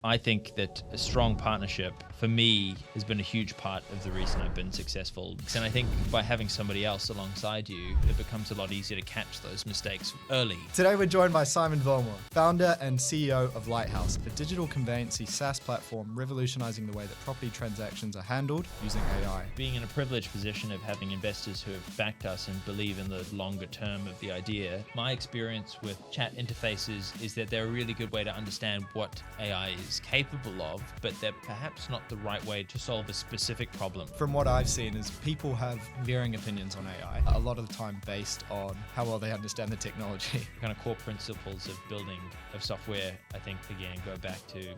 I think that a strong partnership for me has been a huge part of the reason I've been successful. And I think by having somebody else alongside you, it becomes a lot easier to catch those mistakes early. Today we're joined by Simon Vollmer, founder and CEO of Lighthouse, a digital conveyancing SaaS platform revolutionising the way that property transactions are handled using AI. Being in a privileged position of having investors who have backed us and believe in the longer term of the idea, my experience with chat interfaces is that they're a really good way to understand what AI is capable of, but they're perhaps not the right way to solve a specific problem. From what I've seen is people have varying opinions on AI, a lot of the time based on how well they understand the technology. Kind of core principles of building of software, I think, again, go back to.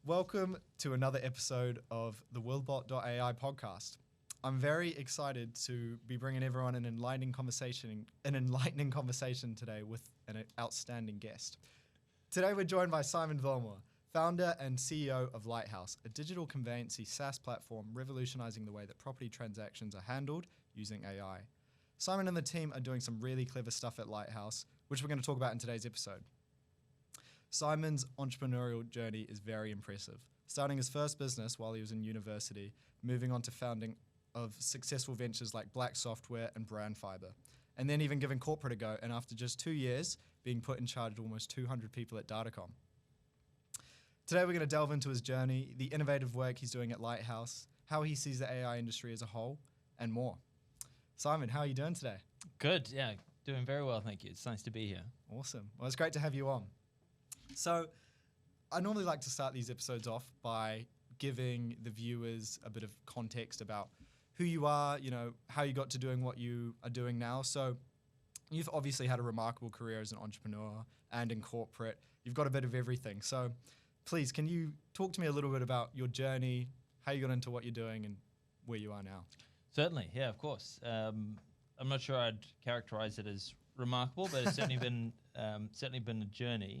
Welcome to another episode of the WorldBot.ai podcast. I'm very excited to be bringing everyone an enlightening conversation today with an outstanding guest. Today we're joined by Simon Vollmer, founder and CEO of Lighthouse, a digital conveyancing SaaS platform revolutionizing the way that property transactions are handled using AI. Simon and the team are doing some really clever stuff at Lighthouse, which we're going to talk about in today's episode. Simon's entrepreneurial journey is very impressive, starting his first business while he was in university, moving on to founding of successful ventures like Black Software and Brand Fiber, and then even giving corporate a go, and after just 2 years, being put in charge of almost 200 people at Datacom. Today we're going to delve into his journey, the innovative work he's doing at Lighthouse, how he sees the AI industry as a whole, and more. Simon, how are you doing today? Good, yeah, doing very well, thank you. It's nice to be here. Awesome. Well, it's great to have you on. So, I normally like to start these episodes off by giving the viewers a bit of context about who you are, how you got to doing what you are doing now. So you've obviously had a remarkable career as an entrepreneur and in corporate. You've got a bit of everything. So please, can you talk to me a little bit about your journey, how you got into what you're doing and where you are now? Certainly, yeah, of course. I'm not sure I'd characterize it as remarkable, but it's certainly been a journey.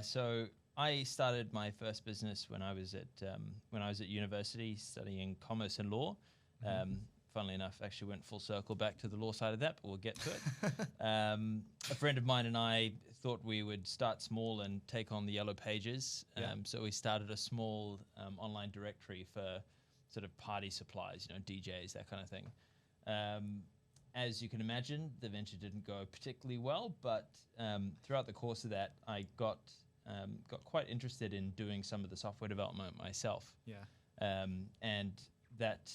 So I started my first business when I was at university studying commerce and law. Funnily enough, actually went full circle back to the law side of that, but we'll get to it. A friend of mine and I thought we would start small and take on the yellow pages. So we started a small online directory for sort of party supplies, DJs, that kind of thing. As you can imagine, the venture didn't go particularly well, but throughout the course of that, I got quite interested in doing some of the software development myself. And that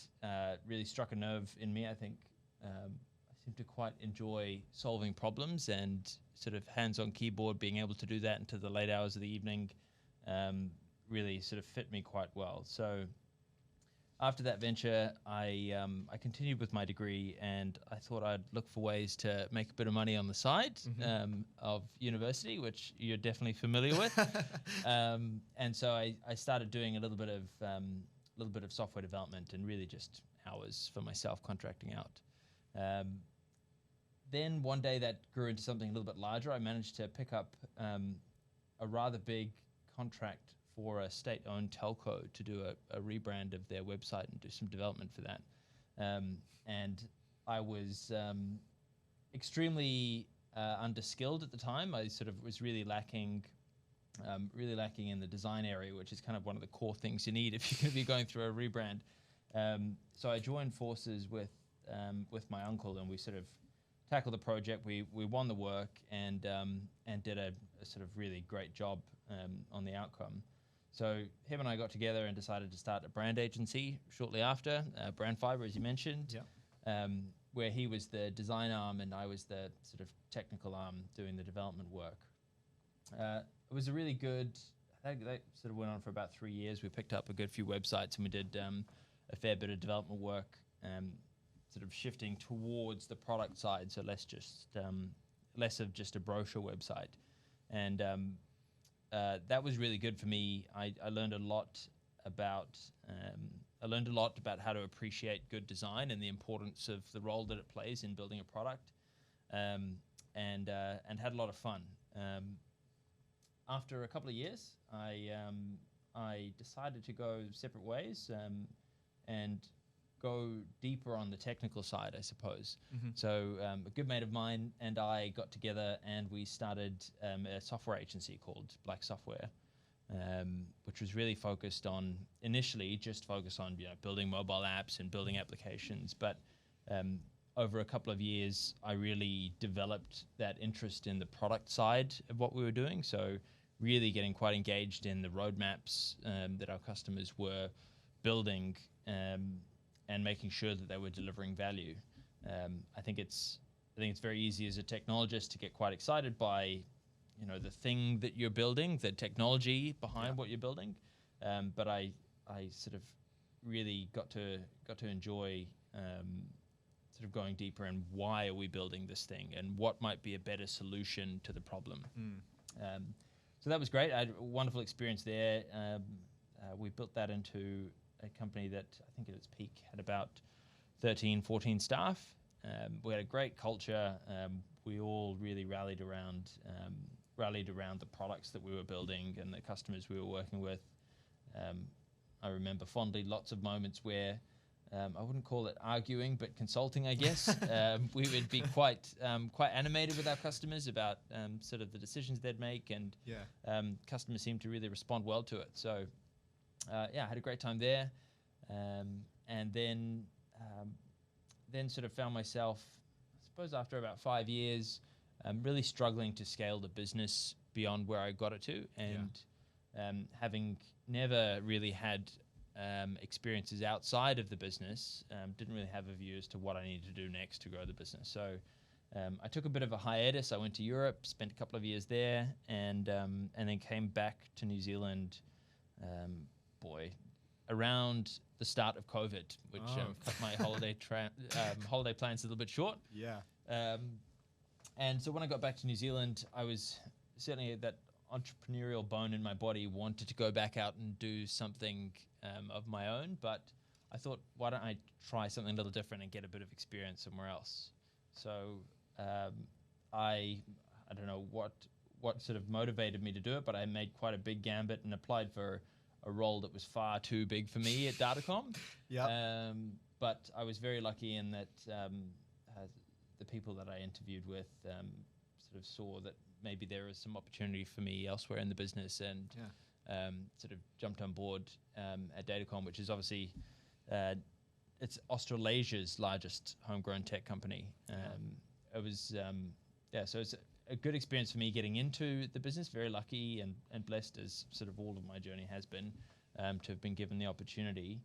really struck a nerve in me. I think I seem to quite enjoy solving problems, and sort of hands-on keyboard, being able to do that into the late hours of the evening really sort of fit me quite well. So after that venture, I continued with my degree, and I thought I'd look for ways to make a bit of money on the side of university, which you're definitely familiar with. And so I started doing a little bit of software development and really just hours for myself, contracting out. Then one day that grew into something a little bit larger. I managed to pick up a rather big contract for a state-owned telco to do a rebrand of their website and do some development for that. And I was extremely underskilled at the time. I sort of was really lacking in the design area, which is kind of one of the core things you need if you're going to be going through a rebrand. So I joined forces with my uncle, and we sort of tackled the project. We won the work and did a sort of really great job on the outcome. So him and I got together and decided to start a brand agency shortly after, Brand Fiber, as you mentioned, where he was the design arm and I was the sort of technical arm doing the development work. It was a really good, I think that sort of went on for about 3 years. We picked up a good few websites, and we did a fair bit of development work, sort of shifting towards the product side, so less of just a brochure website. And that was really good for me. I learned a lot about how to appreciate good design and the importance of the role that it plays in building a product, and had a lot of fun. After a couple of years, I decided to go separate ways, and go deeper on the technical side, I suppose. Mm-hmm. So a good mate of mine and I got together and we started a software agency called Black Software, which was really focused on, initially just focused on building mobile apps and building applications. But over a couple of years, I really developed that interest in the product side of what we were doing. So really getting quite engaged in the roadmaps that our customers were building, and making sure that they were delivering value. I think it's very easy as a technologist to get quite excited by, the thing that you're building, the technology behind what you're building. But I sort of really got to enjoy sort of going deeper in why are we building this thing and what might be a better solution to the problem. So that was great. I had a wonderful experience there. We built that into a company that I think at its peak had about 13, 14 staff. We had a great culture. We all really rallied around the products that we were building and the customers we were working with. I remember fondly lots of moments where I wouldn't call it arguing, but consulting, I guess. We would be quite animated with our customers about sort of the decisions they'd make, and customers seemed to really respond well to it. So I had a great time there, and then sort of found myself, I suppose, after about 5 years, really struggling to scale the business beyond where I got it to, and having never really had experiences outside of the business, didn't really have a view as to what I needed to do next to grow the business. So I took a bit of a hiatus. I went to Europe, spent a couple of years there, and then came back to New Zealand, around the start of COVID, which cut my holiday plans a little bit short. And so when I got back to New Zealand, I was certainly, that entrepreneurial bone in my body wanted to go back out and do something of my own, but I thought, why don't I try something a little different and get a bit of experience somewhere else? So I don't know what sort of motivated me to do it, but I made quite a big gambit and applied for a role that was far too big for me at Datacom. But I was very lucky in that the people that I interviewed with sort of saw that maybe there was some opportunity for me elsewhere in the business, and sort of jumped on board at Datacom, which is obviously it's Australasia's largest homegrown tech company. It was so it's a good experience for me getting into the business. Very lucky and blessed, as sort of all of my journey has been, to have been given the opportunity.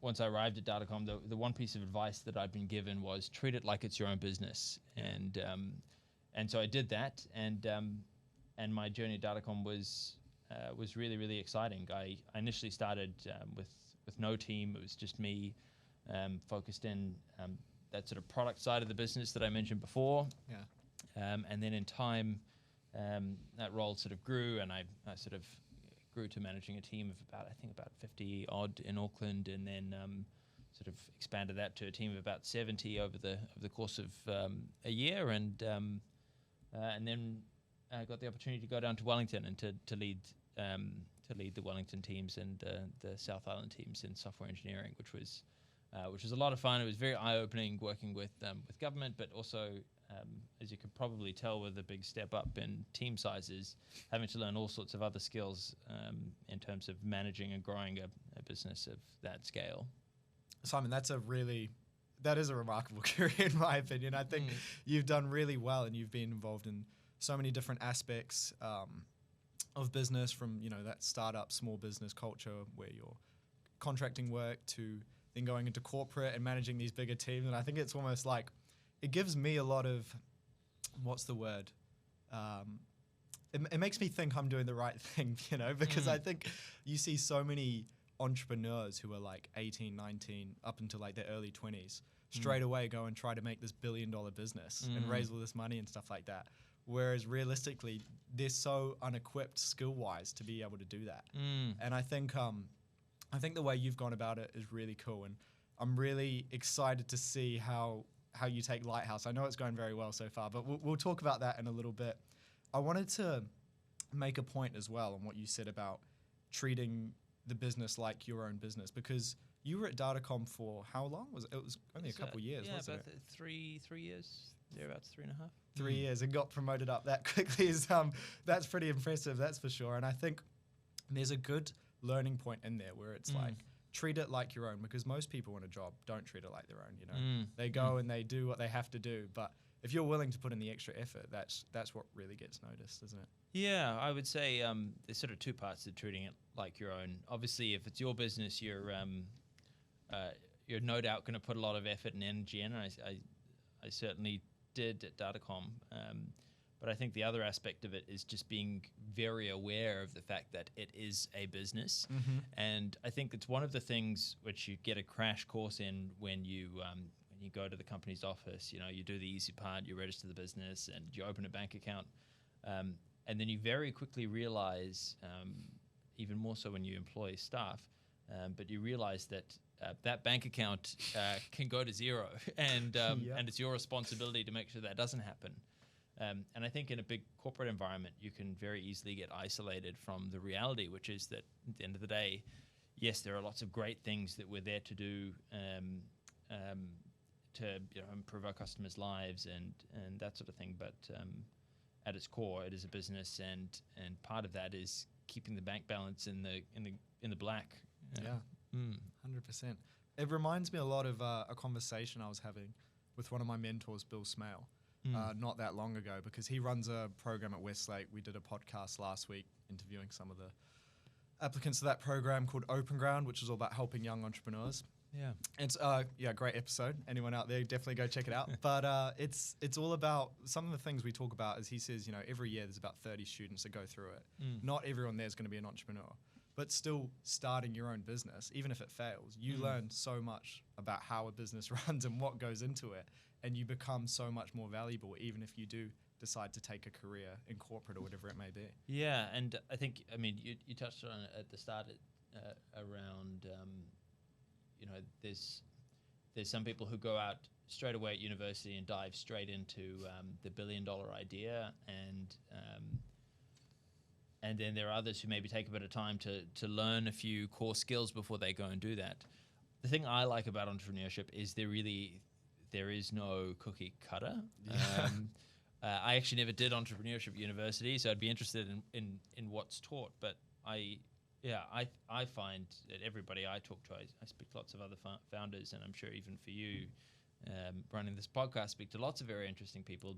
Once I arrived at Datacom, the one piece of advice that I'd been given was treat it like it's your own business. And so I did that, and my journey at Datacom was really, really exciting. I initially started with no team. It was just me, focused in that sort of product side of the business that I mentioned before. And then in time, that role sort of grew, and I sort of grew to managing a team of about 50 odd in Auckland, and then sort of expanded that to a team of about 70 over the course of a year, and then I got the opportunity to go down to Wellington and to lead the Wellington teams and the South Island teams in software engineering, which was a lot of fun. It was very eye-opening working with government, but also, as you could probably tell, with a big step up in team sizes, having to learn all sorts of other skills in terms of managing and growing a business of that scale. Simon, that is a remarkable career in my opinion. I think you've done really well, and you've been involved in so many different aspects of business, from that startup small business culture where you're contracting work, to then going into corporate and managing these bigger teams. And I think it's almost like, it gives me a lot of, what's the word? It makes me think I'm doing the right thing, because I think you see so many entrepreneurs who are like 18, 19, up until like their early 20s, straight away go and try to make this $1 billion business and raise all this money and stuff like that. Whereas realistically, they're so unequipped skill-wise to be able to do that. And I think the way you've gone about it is really cool, and I'm really excited to see how you take Lighthouse. I know it's going very well so far, but we'll talk about that in a little bit. I wanted to make a point as well on what you said about treating the business like your own business? Because you were at Datacom for how long? It was only a couple years, wasn't about it? 3 years, thereabouts 3.5. 3 years and got promoted up that quickly is that's pretty impressive, that's for sure. And I think there's a good learning point in there where it's like treat it like your own, because most people in a job don't treat it like their own. You know, they go and they do what they have to do, but if you're willing to put in the extra effort, that's what really gets noticed, isn't it? Yeah, I would say there's sort of two parts to treating it like your own. Obviously, if it's your business, you're no doubt going to put a lot of effort and energy in. And I certainly did at Datacom. But I think the other aspect of it is just being very aware of the fact that it is a business. And I think it's one of the things which you get a crash course in when you go to the company's office. You know, you do the easy part, you register the business, and you open a bank account. And then you very quickly realize, even more so when you employ staff, but you realize that that bank account can go to zero, and and it's your responsibility to make sure that doesn't happen. And I think in a big corporate environment, you can very easily get isolated from the reality, which is that at the end of the day, yes, there are lots of great things that we're there to do to improve our customers' lives and that sort of thing. But at its core, it is a business, and part of that is keeping the bank balance in the black. 100%. It reminds me a lot of a conversation I was having with one of my mentors, Bill Smale. Not that long ago, because he runs a program at Westlake. We did a podcast last week interviewing some of the applicants to that program called Open Ground, which is all about helping young entrepreneurs. Yeah, it's great episode. Anyone out there, definitely go check it out. But it's all about some of the things we talk about. As he says, every year there's about 30 students that go through it. Not everyone there is going to be an entrepreneur, but still starting your own business, even if it fails, you learn so much about how a business runs and what goes into it. And you become so much more valuable, even if you do decide to take a career in corporate or whatever it may be. Yeah, and I think, you touched on it at the start around, there's some people who go out straight away at university and dive straight into the $1 billion idea, and then there are others who maybe take a bit of time to learn a few core skills before they go and do that. The thing I like about entrepreneurship is there is no cookie cutter. I actually never did entrepreneurship at university, so I'd be interested in what's taught. But I find that everybody I talk to, I speak to lots of other founders, and I'm sure even for you, running this podcast, speak to lots of very interesting people.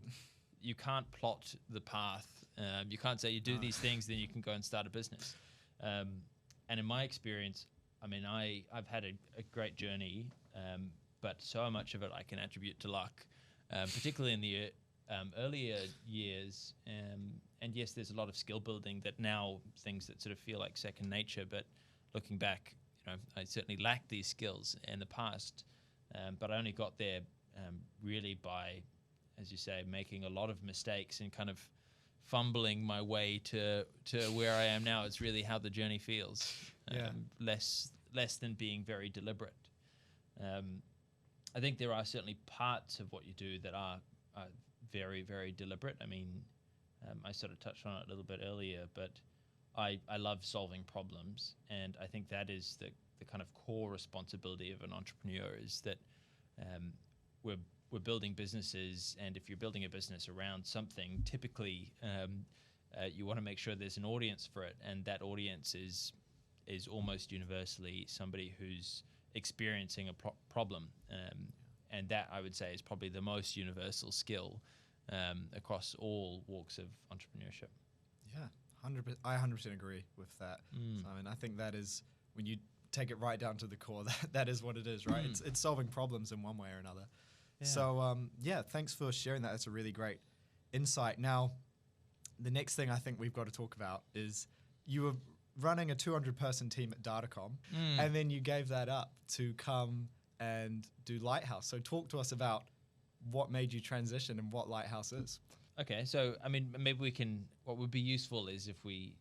You can't plot the path. You can't say you do these things, then you can go and start a business. And in my experience, I've had a great journey, but so much of it I can attribute to luck, particularly in the earlier years. And yes, there's a lot of skill building that now things that sort of feel like second nature. But looking back, I certainly lacked these skills in the past. But I only got there really by, as you say, making a lot of mistakes and kind of fumbling my way to where I am now. It's really how the journey feels, less than being very deliberate. I think there are certainly parts of what you do that are very, very deliberate. I sort of touched on it a little bit earlier, but I love solving problems, and I think that is the kind of core responsibility of an entrepreneur, is that we're building businesses, and if you're building a business around something, typically you want to make sure there's an audience for it, and that audience is almost universally somebody who's experiencing a problem, and that, I would say, is probably the most universal skill across all walks of entrepreneurship. Yeah, 100%. I 100% agree with that. Simon, I think that is, when you take it right down to the core, that is what it is, right? It's solving problems in one way or another. Yeah. So thanks for sharing that. That's a really great insight. Now, the next thing I think we've got to talk about is you were running a 200-person team at Datacom, and then you gave that up to come and do Lighthouse. So talk to us about what made you transition and what Lighthouse is. Okay, so maybe what would be useful is if we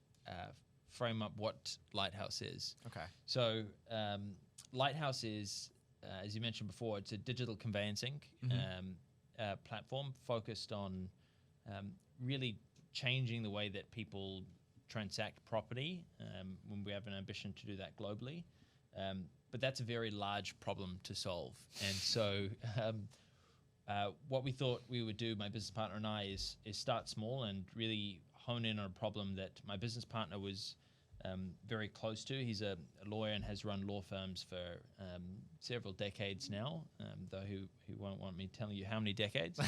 frame up what Lighthouse is. Okay. So Lighthouse is, as you mentioned before, it's a digital conveyancing platform focused on really changing the way that people transact property when we have an ambition to do that globally. But that's a very large problem to solve. And so what we thought we would do, my business partner and I, is start small and really hone in on a problem that my business partner was very close to. He's a lawyer and has run law firms for several decades now, though he won't want me telling you how many decades.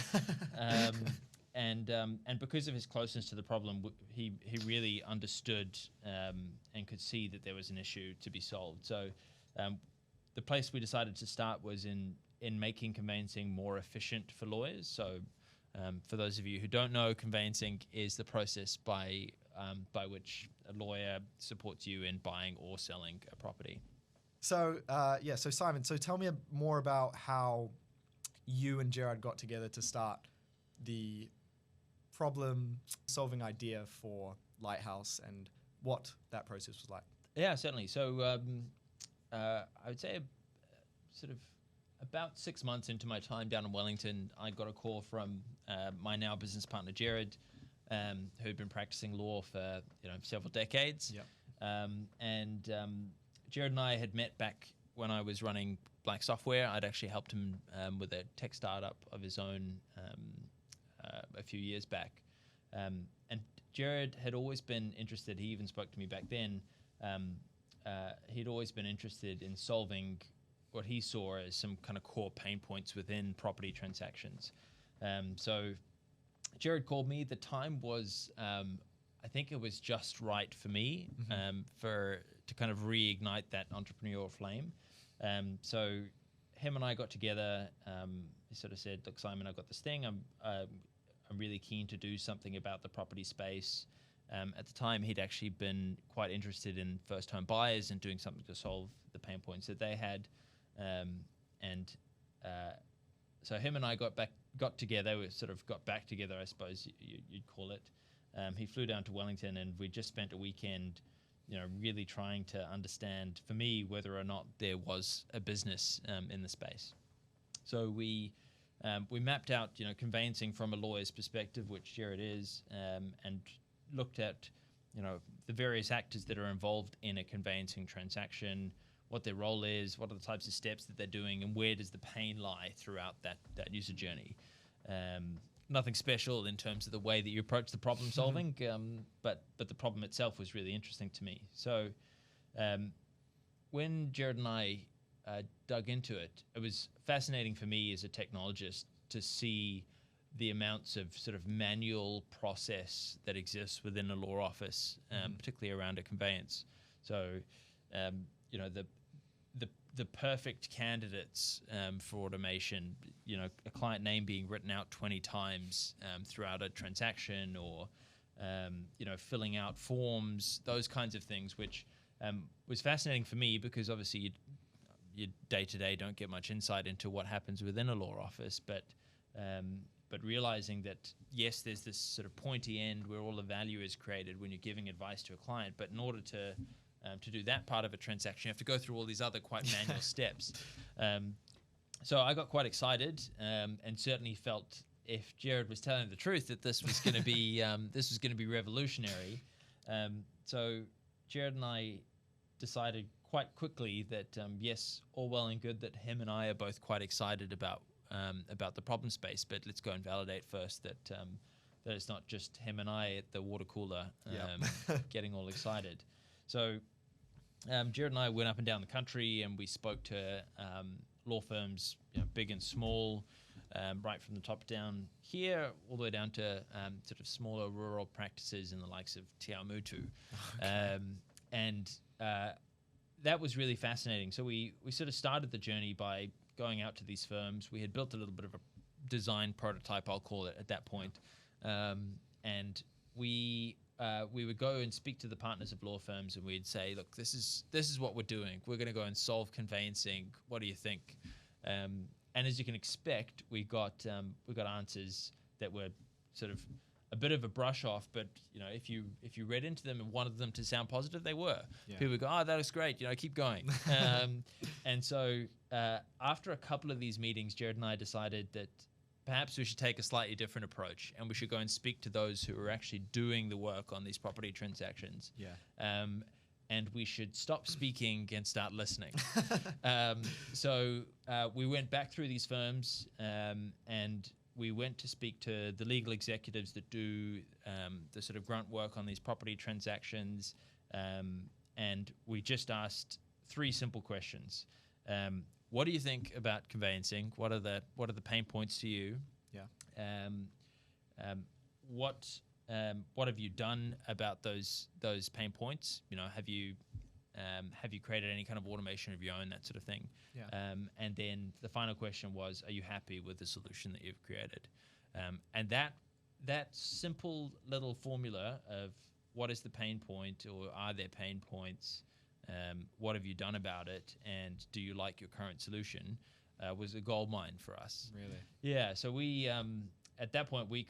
And because of his closeness to the problem, he really understood and could see that there was an issue to be solved. So the place we decided to start was in making conveyancing more efficient for lawyers. So for those of you who don't know, conveyancing is the process by which a lawyer supports you in buying or selling a property. So so Simon, so tell me more about how you and Gerard got together to start the problem-solving idea for Lighthouse and what that process was like. Yeah, certainly. So I would say sort of about 6 months into my time down in Wellington, I got a call from my now business partner, Gerard, who'd been practicing law for several decades. Yep. Gerard and I had met back when I was running Black Software. I'd actually helped him with a tech startup of his own a few years back. And Gerard had always been interested, he even spoke to me back then, he'd always been interested in solving what he saw as some kind of core pain points within property transactions. So Gerard called me. The time was, I think it was just right for me to kind of reignite that entrepreneurial flame. So him and I got together. He sort of said, "Look, Simon, I've got this thing. I'm really keen to do something about the property space." At the time, he'd actually been quite interested in first-home buyers and doing something to solve the pain points that they had. So him and I got together. We sort of got back together, I suppose you'd call it. He flew down to Wellington, and we just spent a weekend, really trying to understand, for me, whether or not there was a business in the space. So we mapped out, conveyancing from a lawyer's perspective, which Gerard is, and looked at, the various actors that are involved in a conveyancing transaction, what their role is, what are the types of steps that they're doing, and where does the pain lie throughout that user journey. Nothing special in terms of the way that you approach the problem solving, but the problem itself was really interesting to me. So when Gerard and I dug into it, it was fascinating for me as a technologist to see the amounts of sort of manual process that exists within a law office, particularly around a conveyance. So, the perfect candidates for automation, a client name being written out 20 times throughout a transaction, or filling out forms, those kinds of things, which was fascinating for me because obviously you day-to-day don't get much insight into what happens within a law office, but realizing that, yes, there's this sort of pointy end where all the value is created when you're giving advice to a client, but in order to do that part of a transaction, you have to go through all these other quite manual steps. So I got quite excited, and certainly felt, if Gerard was telling the truth, that this was going to be revolutionary. So Gerard and I decided quite quickly that yes, all well and good that him and I are both quite excited about the problem space, but let's go and validate first that it's not just him and I at the water cooler getting all excited. So Gerard and I went up and down the country, and we spoke to law firms, big and small, right from the top down here, all the way down to sort of smaller rural practices in the likes of Te Awamutu. Okay. And that was really fascinating. So we sort of started the journey by going out to these firms. We had built a little bit of a design prototype, I'll call it, at that point. And we would go and speak to the partners of law firms, and we'd say, "Look, this is what we're doing. We're going to go and solve conveyancing. What do you think?" And as you can expect, we got answers that were sort of a bit of a brush off, but if you read into them and wanted them to sound positive, they were. Yeah. People would go, "Oh, that looks great. Keep going." And so after a couple of these meetings, Gerard and I decided that perhaps we should take a slightly different approach, and we should go and speak to those who are actually doing the work on these property transactions. And we should stop speaking and start listening. So we went back through these firms, and we went to speak to the legal executives that do the sort of grunt work on these property transactions, and we just asked 3 simple questions. What do you think about conveyancing? What are the pain points to you? What have you done about those pain points? Have you created any kind of automation of your own, that sort of thing? And then the final question was, are you happy with the solution that you've created? And that simple little formula of what is the pain point, or are there pain points? What have you done about it? And do you like your current solution? Was a gold mine for us. Really? Yeah. So we, at that point, we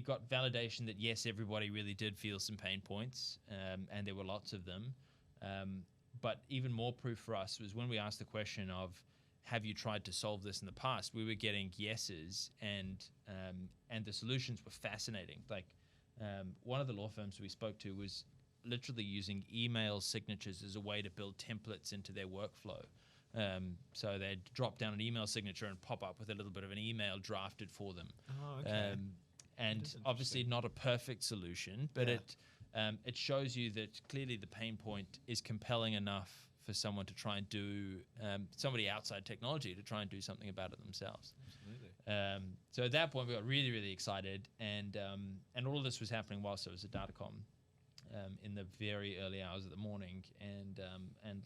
got validation that yes, everybody really did feel some pain points, and there were lots of them. But even more proof for us was when we asked the question of, have you tried to solve this in the past? We were getting yeses, and the solutions were fascinating. Like one of the law firms we spoke to was literally using email signatures as a way to build templates into their workflow. So they'd drop down an email signature and pop up with a little bit of an email drafted for them. Oh, okay. And obviously not a perfect solution, but it shows you that clearly the pain point is compelling enough for someone to try and do, somebody outside technology to try and do something about it themselves. Absolutely. So at that point we got really, really excited, and all of this was happening whilst I was at Datacom, in the very early hours of the morning and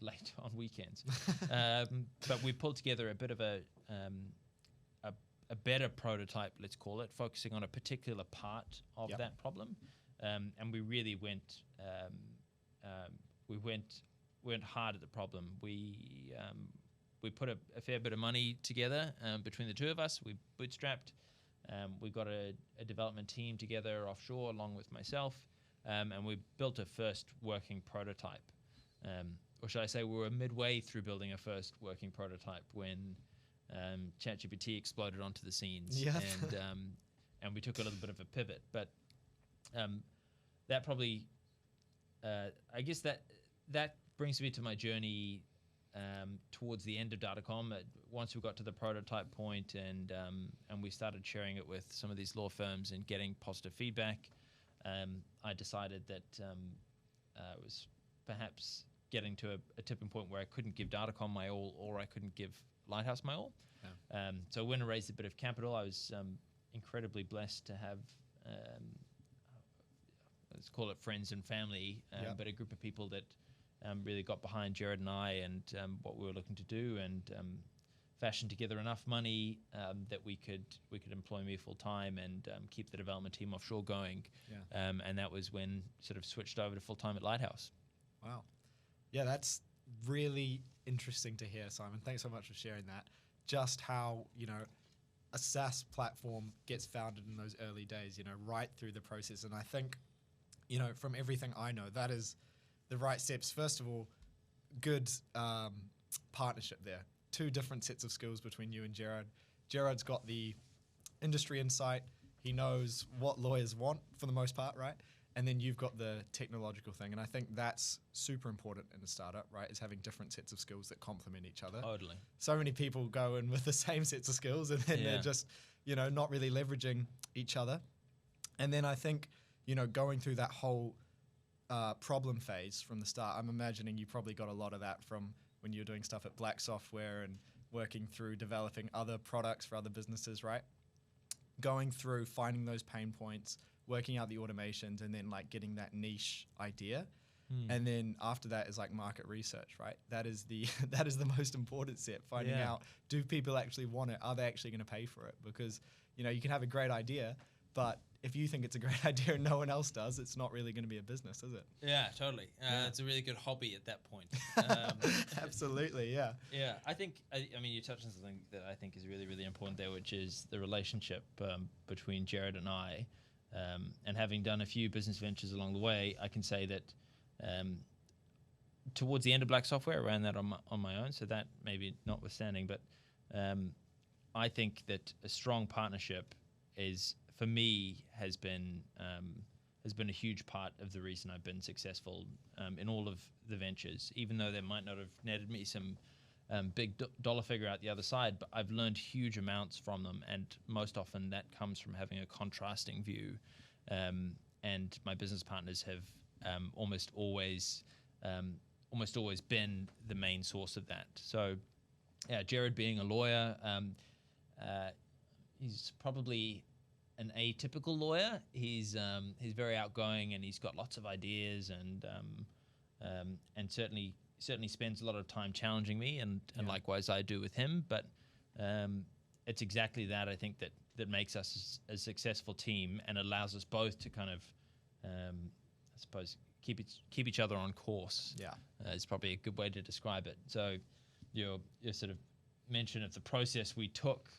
late on weekends. But we pulled together a bit of a better prototype, let's call it, focusing on a particular part of that problem, and we really went hard at the problem. We put a fair bit of money together between the two of us. We bootstrapped. We got a development team together offshore along with myself, and we built a first working prototype. Or should I say, we were midway through building a first working prototype when ChatGPT exploded onto the scenes, and we took a little bit of a pivot. But that probably, I guess that brings me to my journey towards the end of Datacom. Once we got to the prototype point and we started sharing it with some of these law firms and getting positive feedback, I decided that it was perhaps getting to a tipping point where I couldn't give Datacom my all, or I couldn't give Lighthouse my all. So when I raised a bit of capital, I was incredibly blessed to have, let's call it friends and family, but a group of people that really got behind Jared and I and what we were looking to do, and fashioned together enough money that we could employ me full time and keep the development team offshore going. And that was when sort of switched over to full time at Lighthouse. Wow. Yeah, that's really interesting to hear, Simon. Thanks so much for sharing that. Just how, a SaaS platform gets founded in those early days, right through the process. And I think, from everything I know, that is the right steps. First of all, good partnership there. 2 different sets of skills between you and Jared. Jared's got the industry insight. He knows what lawyers want for the most part, right? And then you've got the technological thing. And I think that's super important in a startup, right? Is having different sets of skills that complement each other. Totally. So many people go in with the same sets of skills and then they're just, not really leveraging each other. And then I think, going through that whole problem phase from the start, I'm imagining you probably got a lot of that from when you were doing stuff at Black Software and working through developing other products for other businesses, right? Going through finding those pain points, working out the automations, and then like getting that niche idea. And then after that is like market research, right? That is the most important step, finding out, do people actually want it? Are they actually going to pay for it? Because, you can have a great idea, but if you think it's a great idea and no one else does, it's not really going to be a business, is it? Yeah, totally. It's a really good hobby at that point. Absolutely, yeah. Yeah, I think, you touched on something that I think is really, really important there, which is the relationship between Jared and I. And having done a few business ventures along the way, I can say that towards the end of Black Software, I ran that on my own, so that maybe notwithstanding, but I think that a strong partnership is, for me, has been a huge part of the reason I've been successful in all of the ventures, even though they might not have netted me some big dollar figure out the other side, but I've learned huge amounts from them, and most often that comes from having a contrasting view. And my business partners have almost always been the main source of that. So, yeah, Jared being a lawyer, he's probably an atypical lawyer. He's very outgoing, and he's got lots of ideas, and certainly spends a lot of time challenging me, and likewise I do with him. But it's exactly that, I think, that makes us a successful team and allows us both to kind of, I suppose, keep each other on course. Yeah, is probably a good way to describe it. So your sort of mention of the process we took.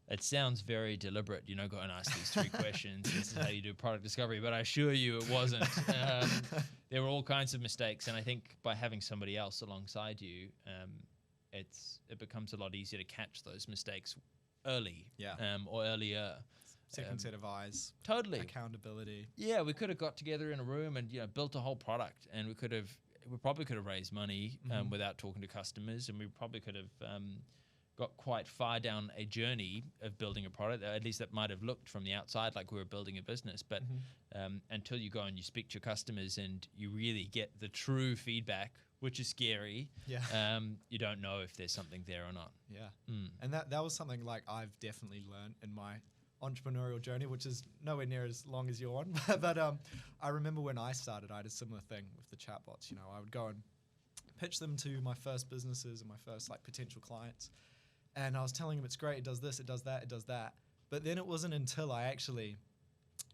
It sounds very deliberate, go and ask these 3 questions. This is how you do product discovery. But I assure you it wasn't. There were all kinds of mistakes. And I think by having somebody else alongside you, it becomes a lot easier to catch those mistakes early or earlier. Second set of eyes. Totally. Accountability. Yeah, we could have got together in a room and built a whole product. And we probably could have raised money without talking to customers. And we probably could have got quite far down a journey of building a product. At least that might have looked from the outside like we were building a business. But until you go and you speak to your customers and you really get the true feedback, which is scary, you don't know if there's something there or not. Yeah. And that was something like I've definitely learned in my entrepreneurial journey, which is nowhere near as long as you're on. But I remember when I started, I had a similar thing with the chatbots. I would go and pitch them to my first businesses and my first potential clients. And I was telling him, it's great, it does this, it does that, it does that. But then it wasn't until I actually,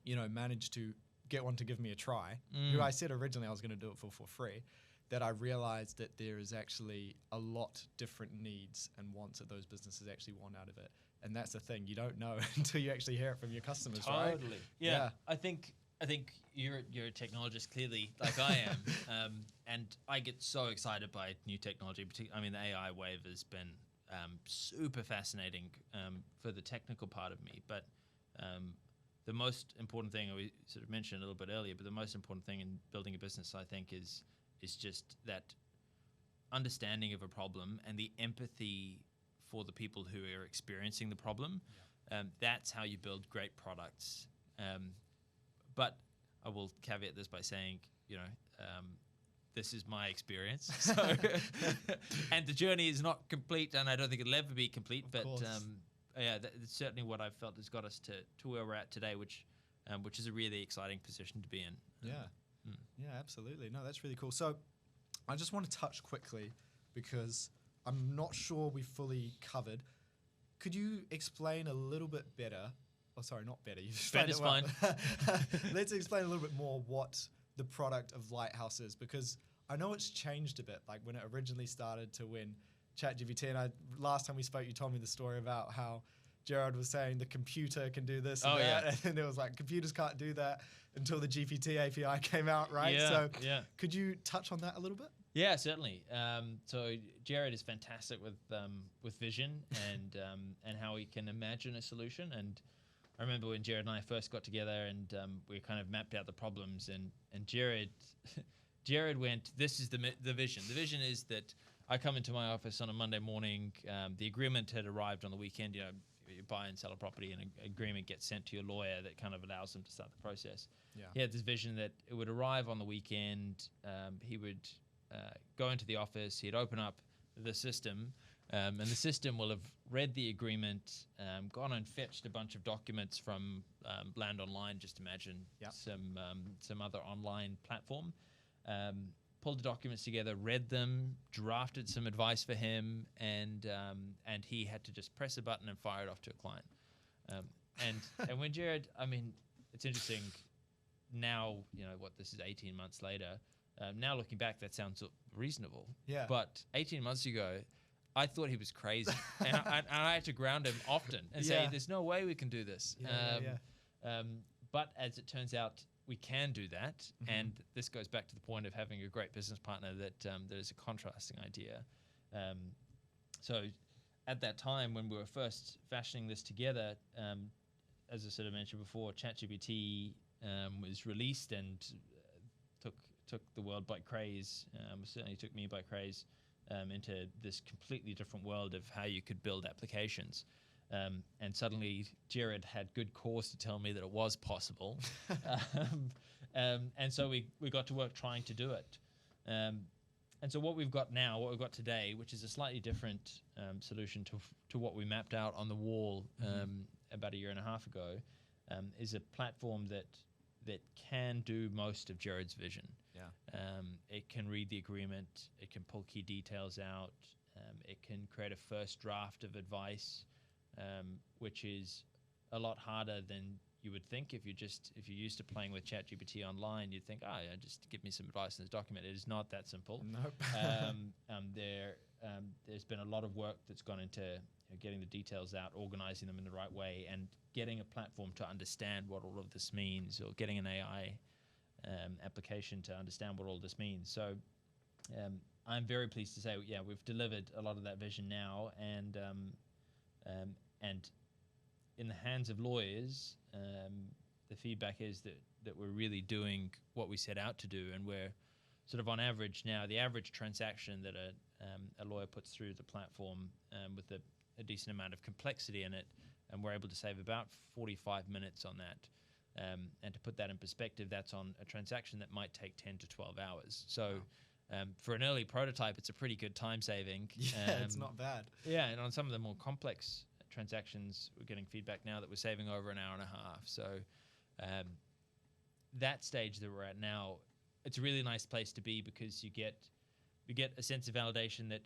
managed to get one to give me a try, who I said originally I was going to do it for free, that I realized that there is actually a lot different needs and wants that those businesses actually want out of it. And that's the thing, you don't know until you actually hear it from your customers, right? Totally. Yeah. I think you're a technologist, clearly, like I am. And I get so excited by new technology. I mean, the AI wave has been super fascinating for the technical part of me, but the most important thing, we sort of mentioned a little bit earlier, but the most important thing in building a business, I think, is just that understanding of a problem and the empathy for the people who are experiencing the problem. That's how you build great products. But I will caveat this by saying, this is my experience. So and the journey is not complete, and I don't think it'll ever be complete. But that's certainly what I've felt has got us to where we're at today, which is a really exciting position to be in. Yeah, absolutely. No, that's really cool. So I just want to touch quickly, because I'm not sure we fully covered. Could you explain a little bit better? Oh, sorry, not better. You explained it well. Fine. Let's explain a little bit more what the product of Lighthouse is, because I know it's changed a bit. Like when it originally started to when ChatGPT, and last time we spoke, you told me the story about how Gerard was saying the computer can do this and that, and it was like computers can't do that until the GPT API came out, right? Could you touch on that a little bit? Yeah, certainly. So Jared is fantastic with vision and how he can imagine a solution. And I remember when Jared and I first got together and we kind of mapped out the problems, and Jared went, this is the vision. The vision is that I come into my office on a Monday morning. The agreement had arrived on the weekend. You buy and sell a property, and an agreement gets sent to your lawyer that kind of allows them to start the process. Yeah. He had this vision that it would arrive on the weekend. He would go into the office. He'd open up the system, and the system will have read the agreement, gone and fetched a bunch of documents from Land Online. Just imagine some other online platform. Pulled the documents together, read them, drafted some advice for him, and he had to just press a button and fire it off to a client. And when Jared, I mean, it's interesting now, this is 18 months later. Now looking back, that sounds reasonable. Yeah. But 18 months ago, I thought he was crazy, and I had to ground him often and say, "There's no way we can do this." But as it turns out, we can do that, and this goes back to the point of having a great business partner that is a contrasting idea. So at that time when we were first fashioning this together, as I sort of mentioned before, ChatGPT was released and took the world by craze. Certainly took me by craze into this completely different world of how you could build applications. And suddenly Jared had good cause to tell me that it was possible. And so we got to work trying to do it. And so what we've got now, what we've got today, which is a slightly different solution to what we mapped out on the wall about a year and a half ago, is a platform that can do most of Jared's vision. Yeah. It can read the agreement. It can pull key details out. It can create a first draft of advice, which is a lot harder than you would think if you're used to playing with ChatGPT online. You'd think, yeah, just give me some advice in this document. It is not that simple. Nope. There's been a lot of work that's gone into getting the details out, organizing them in the right way, and getting a platform to understand what all of this means, or getting an AI application to understand what all this means. So I'm very pleased to say, we've delivered a lot of that vision now, and in the hands of lawyers, the feedback is that we're really doing what we set out to do, and we're sort of on average now, the average transaction that a lawyer puts through the platform with a decent amount of complexity in it, and we're able to save about 45 minutes on that. And to put that in perspective, that's on a transaction that might take 10 to 12 hours. So for an early prototype, it's a pretty good time saving. Yeah, it's not bad. Yeah, and on some of the more complex transactions, we're getting feedback now that we're saving over an hour and a half. So that stage that we're at now, it's a really nice place to be, because you get a sense of validation that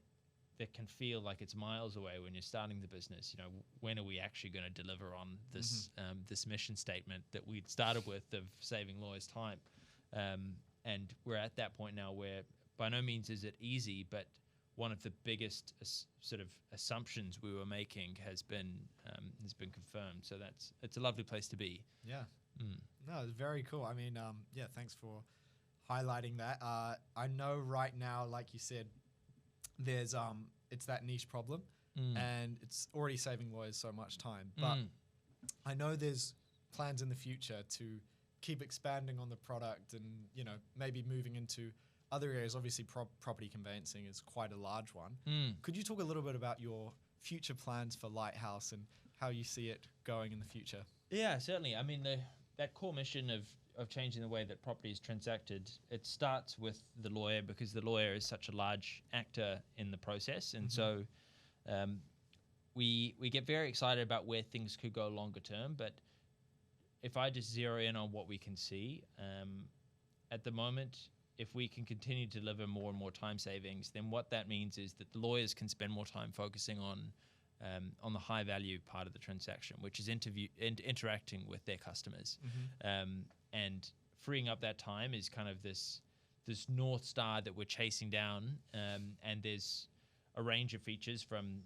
can feel like it's miles away when you're starting the business. When are we actually going to deliver on this this mission statement that we'd started with of saving lawyers time? And we're at that point now where by no means is it easy, but one of the biggest sort of assumptions we were making has been confirmed. So it's a lovely place to be. Yeah. No, it's very cool. I mean, thanks for highlighting that. I know right now, like you said, there's it's that niche problem, and it's already saving lawyers so much time. But I know there's plans in the future to keep expanding on the product, and maybe moving into other areas. Obviously, property conveyancing is quite a large one. Could you talk a little bit about your future plans for Lighthouse and how you see it going in the future? Yeah, certainly. I mean, that core mission of changing the way that property is transacted, it starts with the lawyer, because the lawyer is such a large actor in the process. And so we get very excited about where things could go longer term. But if I just zero in on what we can see, at the moment, if we can continue to deliver more and more time savings, then what that means is that the lawyers can spend more time focusing on the high value part of the transaction, which is interacting with their customers. And freeing up that time is kind of this North Star that we're chasing down. And there's a range of features, from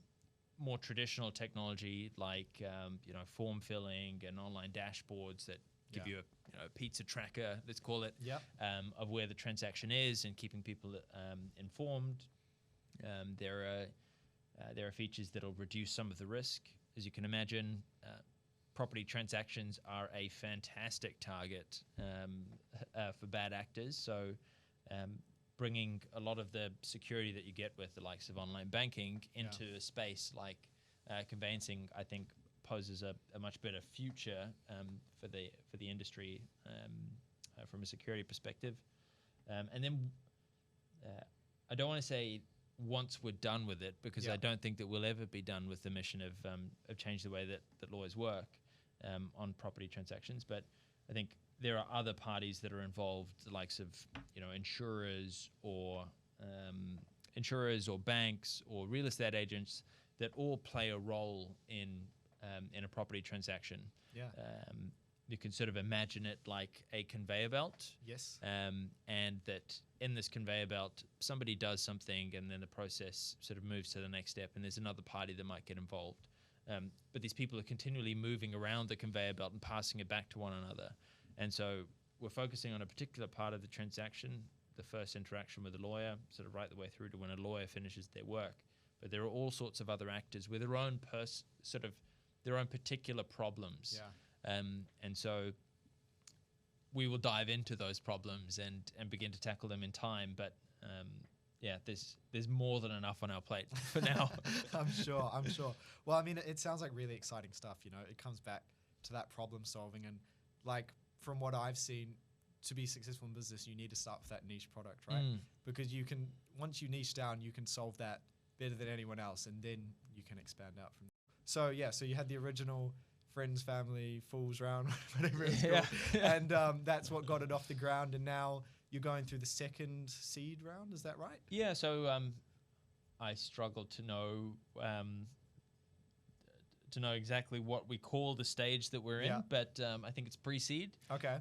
more traditional technology like form filling and online dashboards that give you a pizza tracker, let's call it, of where the transaction is and keeping people informed. There are features that will reduce some of the risk. As you can imagine, property transactions are a fantastic target for bad actors. So bringing a lot of the security that you get with the likes of online banking into a space like conveyancing, I think poses a much better future for the industry from a security perspective. And then I don't want to say once we're done with it, because I don't think that we'll ever be done with the mission of change the way that lawyers work on property transactions. But I think there are other parties that are involved, the likes of insurers or banks or real estate agents, that all play a role in a property transaction. You can sort of imagine it like a conveyor belt. Yes. And that in this conveyor belt, somebody does something, and then the process sort of moves to the next step, and there's another party that might get involved. But these people are continually moving around the conveyor belt and passing it back to one another. And so we're focusing on a particular part of the transaction, the first interaction with a lawyer, sort of right the way through to when a lawyer finishes their work. but there are all sorts of other actors with their own their own particular problems. And so we will dive into those problems and begin to tackle them in time. But there's more than enough on our plate for now. I'm sure. Well, I mean, it sounds like really exciting stuff. It comes back to that problem solving, and like from what I've seen, to be successful in business, you need to start with that niche product, right? Because once you niche down, you can solve that better than anyone else, and then you can expand out from there. So you had the original friends, family, fools round, whatever it's called, and that's what got it off the ground, and now you're going through the second seed round, is that right? Yeah, so I struggle to know exactly what we call the stage that we're in, but I think it's pre-seed. Okay.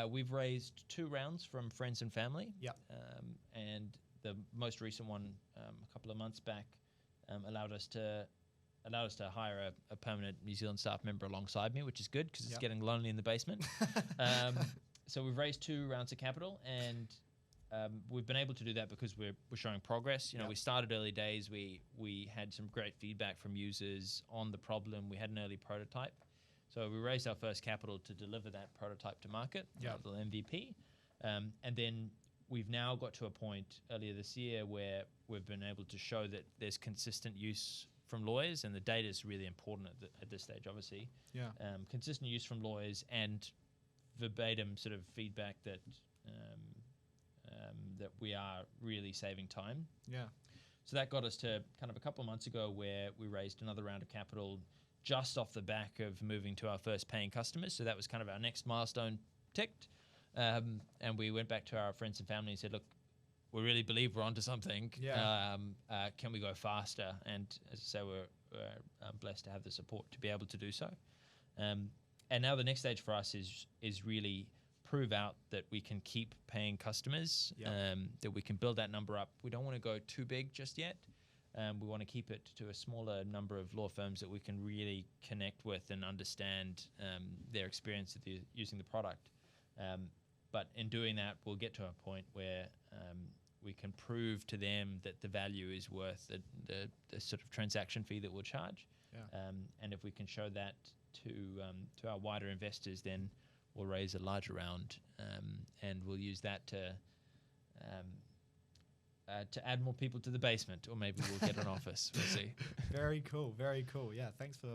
We've raised 2 rounds from friends and family. And the most recent one, a couple of months back, allowed us to hire a permanent New Zealand staff member alongside me, which is good because it's getting lonely in the basement. So we've raised 2 rounds of capital, and we've been able to do that because we're showing progress. We started early days. We had some great feedback from users on the problem. We had an early prototype. So we raised our first capital to deliver that prototype to market, a little MVP. And then we've now got to a point earlier this year where we've been able to show that there's consistent use from lawyers, and the data is really important at this stage, obviously. Consistent use from lawyers and verbatim sort of feedback that that we are really saving time. So that got us to kind of a couple of months ago where we raised another round of capital just off the back of moving to our first paying customers. So that was kind of our next milestone ticked. And we went back to our friends and family and said, look, we really believe we're onto something. Can we go faster? And as I say, we're blessed to have the support to be able to do so. And now the next stage for us is really prove out that we can keep paying customers, that we can build that number up. We don't want to go too big just yet. We want to keep it to a smaller number of law firms that we can really connect with and understand their experience of using the product. But in doing that, we'll get to a point where we can prove to them that the value is worth the sort of transaction fee that we'll charge. And if we can show that to our wider investors, then we'll raise a larger round, and we'll use that to add more people to the basement, or maybe we'll get an office. We'll see. Very cool. Yeah, thanks for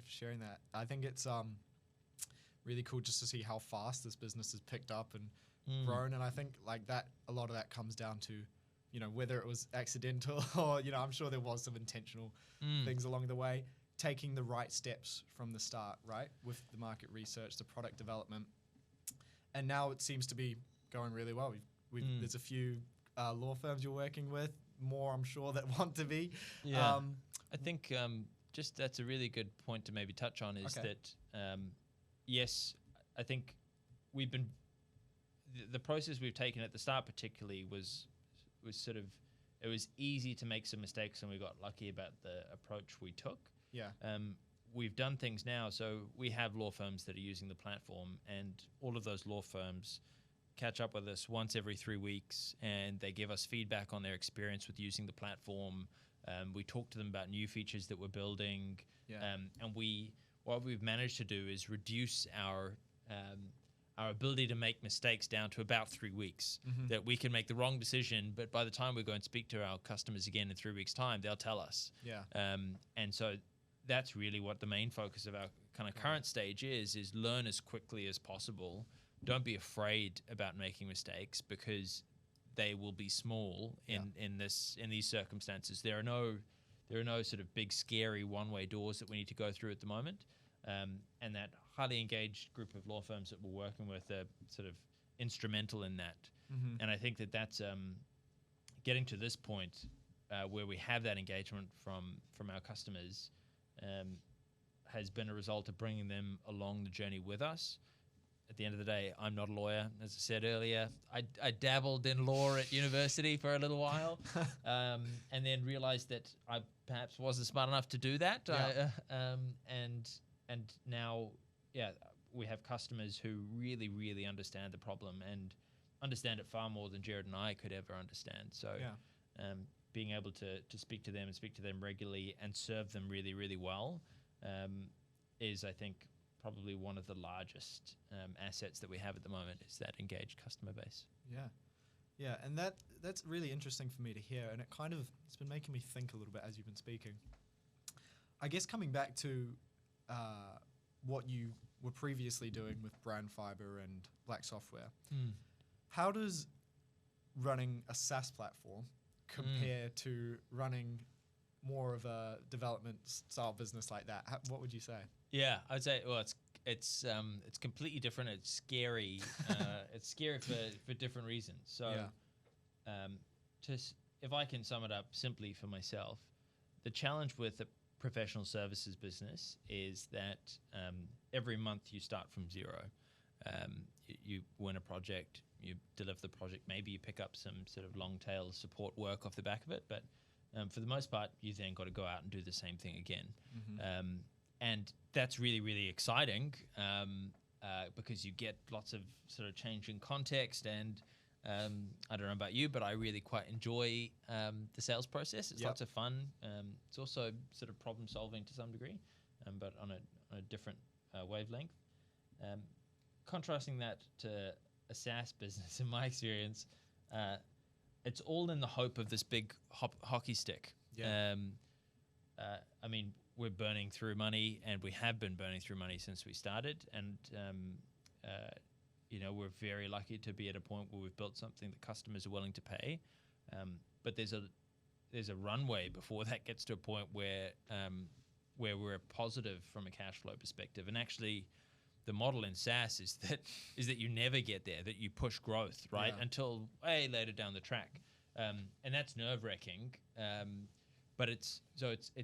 sharing that. I think it's really cool just to see how fast this business has picked up and grown. And I think like that, a lot of that comes down to, whether it was accidental or, I'm sure there was some intentional things along the way, taking the right steps from the start, right? With the market research, the product development. And now it seems to be going really well. There's a few law firms you're working with, more I'm sure that want to be. I think just that's a really good point to maybe touch on is that, yes, I think we've been, the process we've taken at the start particularly was sort of, it was easy to make some mistakes, and we got lucky about the approach we took. We've done things now, so we have law firms that are using the platform, and all of those law firms catch up with us once every 3 weeks, and they give us feedback on their experience with using the platform. We talk to them about new features that we're building, and what we've managed to do is reduce our ability to make mistakes down to about 3 weeks. That we can make the wrong decision, but by the time we go and speak to our customers again in 3 weeks' time, they'll tell us. And so that's really what the main focus of our kind of current stage is learn as quickly as possible. Don't be afraid about making mistakes, because they will be small in these circumstances. There are no sort of big scary one-way doors that we need to go through at the moment. And that highly engaged group of law firms that we're working with are sort of instrumental in that. And I think that's getting to this point where we have that engagement from our customers has been a result of bringing them along the journey with us. At the end of the day, I'm not a lawyer. As I said earlier, I dabbled in law at university for a little while, and then realized that I perhaps wasn't smart enough to do that. And now, we have customers who really, really understand the problem and understand it far more than Jared and I could ever understand. So being able to speak to them and speak to them regularly and serve them really, really well is, I think, probably one of the largest assets that we have at the moment, is that engaged customer base. Yeah, and that's really interesting for me to hear, and it's been making me think a little bit as you've been speaking. I guess coming back to what you were previously doing with Brand Fiber and Black Software, how does running a SaaS platform compare to running more of a development style business like that? What would you say? Yeah, I'd say, well, it's completely different. It's scary. It's scary for different reasons. So, if I can sum it up simply for myself, the challenge with a professional services business is that every month you start from zero. You win a project, you deliver the project, maybe you pick up some sort of long tail support work off the back of it, but for the most part, you then got to go out and do the same thing again. And that's really, really exciting because you get lots of sort of change in context. And I don't know about you, but I really quite enjoy the sales process. It's lots of fun. It's also sort of problem solving to some degree, but on a different wavelength. Contrasting that to a SaaS business, in my experience, it's all in the hope of this big hockey stick. I mean, we're burning through money, and we have been burning through money since we started. And, we're very lucky to be at a point where we've built something that customers are willing to pay. But there's a runway before that gets to a point where we're positive from a cash flow perspective. And actually, the model in SaaS is that you never get there, that you push growth, right, until way later down the track. And that's nerve-wracking. But it's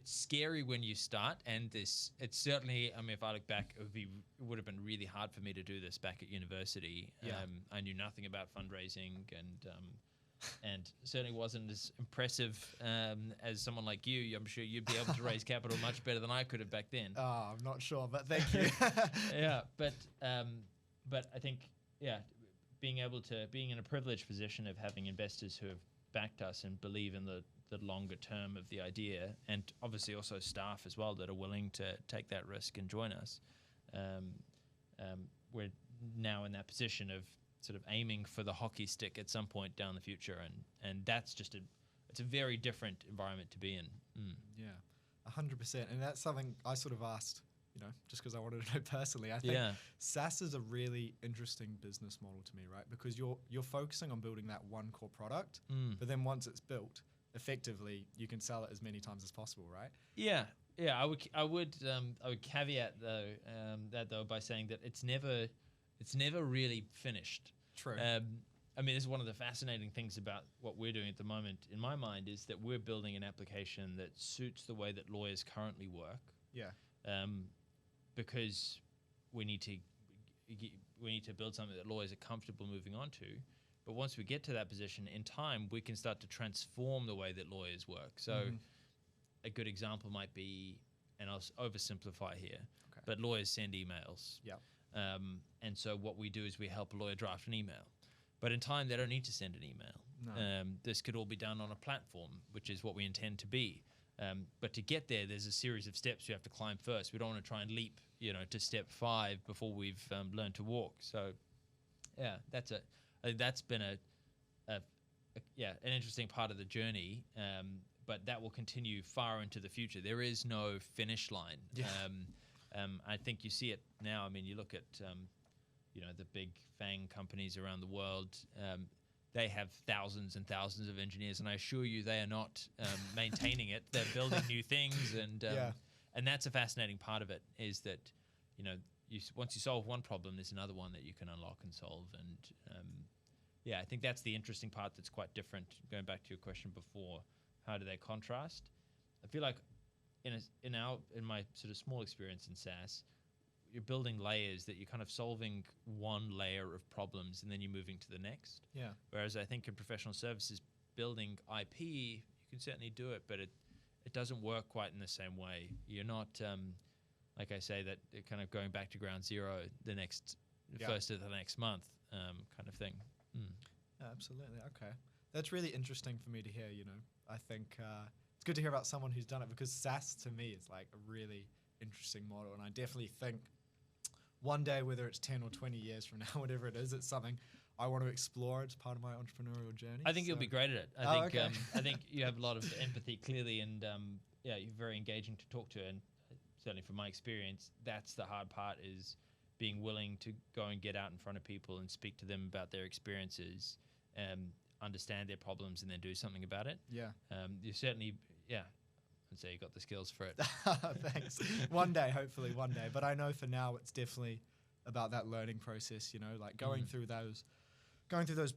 scary when you start, and it's certainly, I mean, if I look back, it would have been really hard for me to do this back at university. I knew nothing about fundraising, and certainly wasn't as impressive as someone like you. I'm sure you'd be able to raise capital much better than I could have back then. Oh, I'm not sure, but thank you. But I think, being in a privileged position of having investors who have backed us and believe in the longer term of the idea, and obviously also staff as well that are willing to take that risk and join us. We're now in that position of sort of aiming for the hockey stick at some point down the future, and that's just it's a very different environment to be in. 100%. And that's something I sort of asked, just because I wanted to know personally. I think SaaS is a really interesting business model to me, right? Because you're focusing on building that one core product, but then once it's built, effectively you can sell it as many times as possible, right? I would caveat though by saying that it's never really finished. True. I mean, this is one of the fascinating things about what we're doing at the moment, in my mind, is that we're building an application that suits the way that lawyers currently work. Because we need to build something that lawyers are comfortable moving on to. But once we get to that position, in time, we can start to transform the way that lawyers work. So a good example might be, and I'll oversimplify here, but lawyers send emails. And so what we do is we help a lawyer draft an email. But in time, they don't need to send an email. No. This could all be done on a platform, which is what we intend to be. But to get there, there's a series of steps you have to climb first. We don't want to try and leap, to step 5 before we've learned to walk. So, I think that's been an interesting part of the journey. But that will continue far into the future. There is no finish line. I think you see it now. I mean, you look at the big FANG companies around the world. They have thousands and thousands of engineers, and I assure you they are not maintaining it. They're building new things, and that's a fascinating part of it, is that, once you solve one problem, there's another one that you can unlock and solve. And I think that's the interesting part that's quite different. Going back to your question before, how do they contrast? I feel like in my sort of small experience in SaaS, you're building layers that you're kind of solving one layer of problems and then you're moving to the next. Whereas I think in professional services, building IP, you can certainly do it, but it doesn't work quite in the same way. You're not, like I say, that you're kind of going back to ground zero first of the next month kind of thing. Absolutely. Okay. That's really interesting for me to hear, I think it's good to hear about someone who's done it, because SaaS to me is like a really interesting model. And I definitely think one day, whether it's 10 or 20 years from now, whatever it is, it's something I want to explore. It's part of my entrepreneurial journey. I think you'll be great at it. Okay. I think you have a lot of empathy, clearly, and you're very engaging to talk to. And certainly from my experience, that's the hard part, is being willing to go and get out in front of people and speak to them about their experiences, understand their problems, and then do something about it. Yeah. You certainly, I'd say you got the skills for it. Thanks. One day, hopefully one day. But I know for now it's definitely about that learning process, like going through those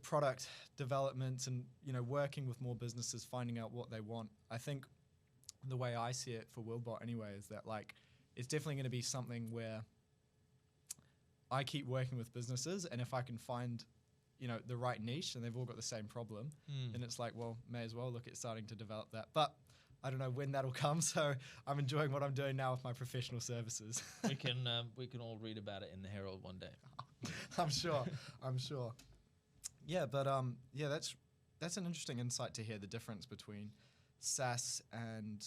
product developments and, working with more businesses, finding out what they want. I think the way I see it for Willbot anyway is that it's definitely going to be something where I keep working with businesses, and if I can find, the right niche and they've all got the same problem, then it's like, well, may as well look at starting to develop that. But I don't know when that'll come, so I'm enjoying what I'm doing now with my professional services. we can all read about it in the Herald one day. I'm sure. Yeah, but that's an interesting insight to hear the difference between SaaS and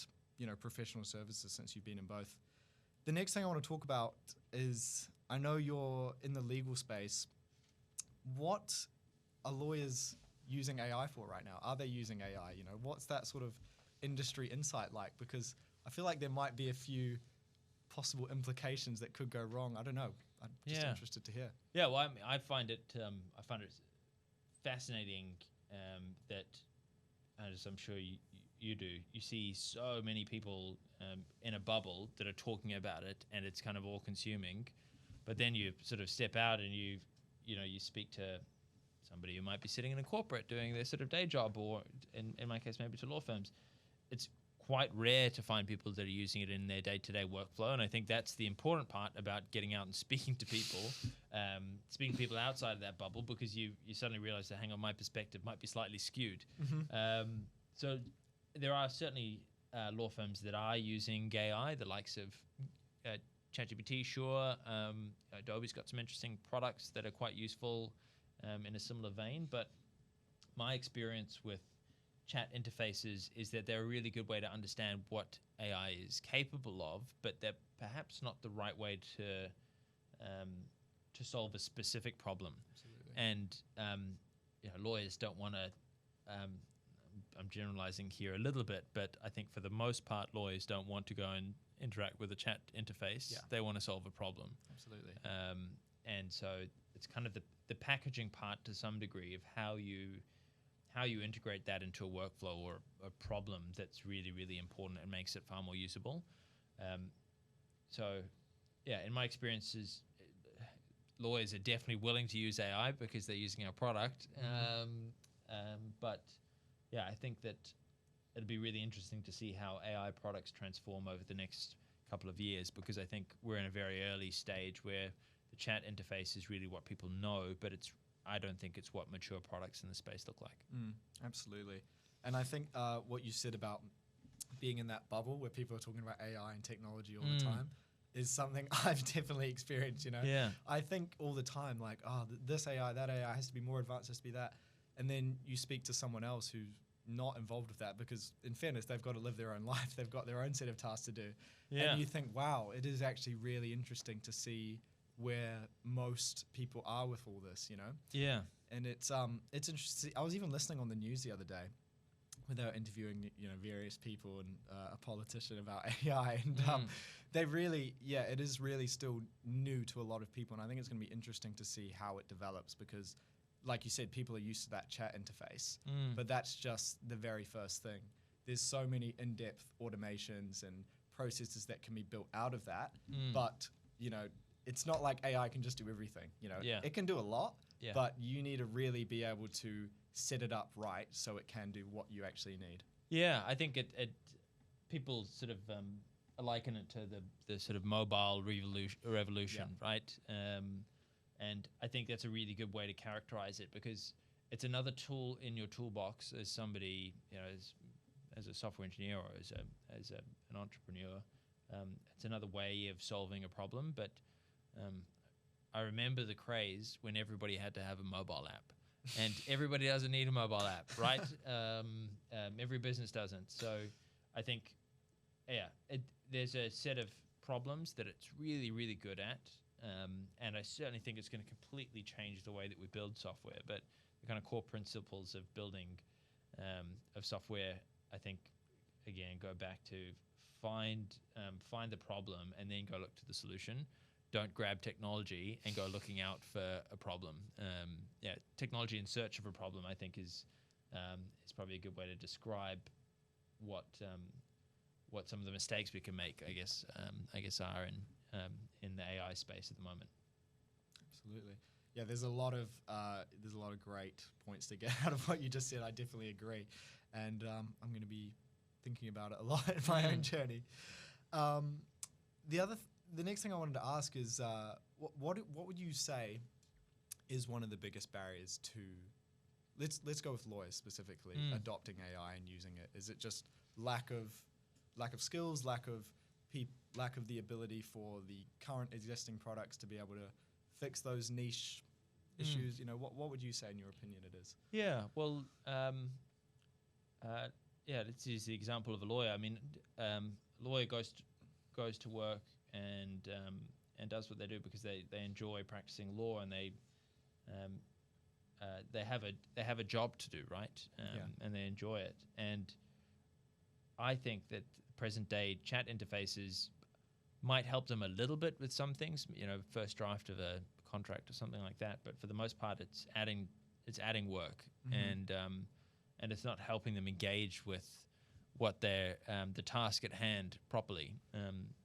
professional services, since you've been in both. The next thing I want to talk about is, I know you're in the legal space. What are lawyers using AI for right now? Are they using AI? What's that sort of industry insight like? Because I feel like there might be a few possible implications that could go wrong. I don't know. I'm just interested to hear. Yeah, well, I find it fascinating that, as I'm sure you do, you see so many people in a bubble that are talking about it, and it's kind of all consuming. But then you sort of step out and you speak to somebody who might be sitting in a corporate doing their sort of day job, or in my case, maybe to law firms. It's quite rare to find people that are using it in their day-to-day workflow, and I think that's the important part about getting out and speaking to people, speaking to people outside of that bubble, because you suddenly realize that, hang on, my perspective might be slightly skewed. So there are certainly law firms that are using AI, the likes of ChatGPT, sure. Adobe's got some interesting products that are quite useful in a similar vein, but my experience with chat interfaces is that they're a really good way to understand what AI is capable of, but they're perhaps not the right way to solve a specific problem. Absolutely. And lawyers don't want to. I'm generalizing here a little bit, but I think for the most part, lawyers don't want to go and interact with a chat interface. Yeah. They want to solve a problem. Absolutely. And so it's kind of the packaging part to some degree of how you integrate that into a workflow or a problem that's really, really important and makes it far more usable. In my experiences, lawyers are definitely willing to use AI because they're using our product. But I think that it'll be really interesting to see how AI products transform over the next couple of years, because I think we're in a very early stage where the chat interface is really what people know, but I don't think it's what mature products in the space look like. Absolutely. And I think what you said about being in that bubble where people are talking about AI and technology all the time is something I've definitely experienced, Yeah. I think all the time, like, this AI, that AI has to be more advanced, has to be that. And then you speak to someone else who's not involved with that, because in fairness, they've got to live their own life. They've got their own set of tasks to do. Yeah. And you think, wow, it is actually really interesting to see where most people are with all this, Yeah. And it's interesting. I was even listening on the news the other day where they were interviewing, various people and a politician about AI, and they really, it is really still new to a lot of people, and I think it's going to be interesting to see how it develops, because, like you said, people are used to that chat interface, but that's just the very first thing. There's so many in-depth automations and processes that can be built out of that, but it's not like AI can just do everything. It can do a lot, but you need to really be able to set it up right so it can do what you actually need. Yeah, I think it people sort of liken it to the sort of mobile revolution, right? And I think that's a really good way to characterize it, because it's another tool in your toolbox as somebody, as a software engineer or as an entrepreneur. It's another way of solving a problem, but I remember the craze when everybody had to have a mobile app. and everybody doesn't need a mobile app, right? Every business doesn't. So I think, there's a set of problems that it's really, really good at. And I certainly think it's going to completely change the way that we build software. But the kind of core principles of building of software, I think, again, go back to find the problem and then go look to the solution. Don't grab technology and go looking out for a problem. Technology in search of a problem, I think, is probably a good way to describe what some of the mistakes we can make, I guess are in the AI space at the moment. Absolutely. Yeah, there's a lot of great points to get out of what you just said. I definitely agree, and I'm going to be thinking about it a lot in my own journey. The next thing I wanted to ask is what would you say is one of the biggest barriers to let's go with lawyers specifically adopting AI and using it? Is it just lack of skills, lack of the ability for the current existing products to be able to fix those niche issues? What would you say in your opinion it is? Yeah, well, let's use the example of a lawyer. I mean, a lawyer goes to work and does what they do because they enjoy practicing law, and they have a job to do, right? And they enjoy it. And I think that present day chat interfaces might help them a little bit with some things, first draft of a contract or something like that. But for the most part, it's adding work, and it's not helping them engage with what their the task at hand properly.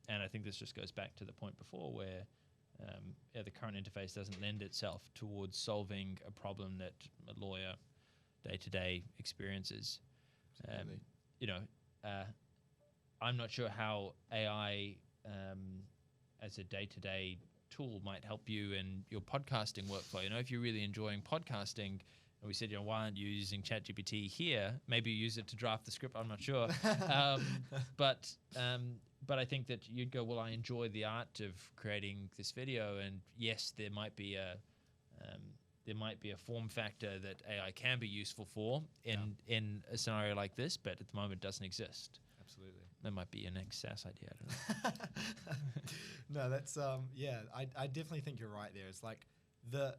And I think this just goes back to the point before where the current interface doesn't lend itself towards solving a problem that a lawyer day to day experiences. I'm not sure how AI as a day to day tool might help you in your podcasting workflow. If you're really enjoying podcasting, and we said, why aren't you using ChatGPT here? Maybe use it to draft the script. I'm not sure. But I think that you'd go, well, I enjoy the art of creating this video, and yes, there might be a form factor that AI can be useful for in a scenario like this, but at the moment it doesn't exist. Absolutely. That might be your next SaaS idea. I don't know. No, that's I definitely think you're right there. It's like the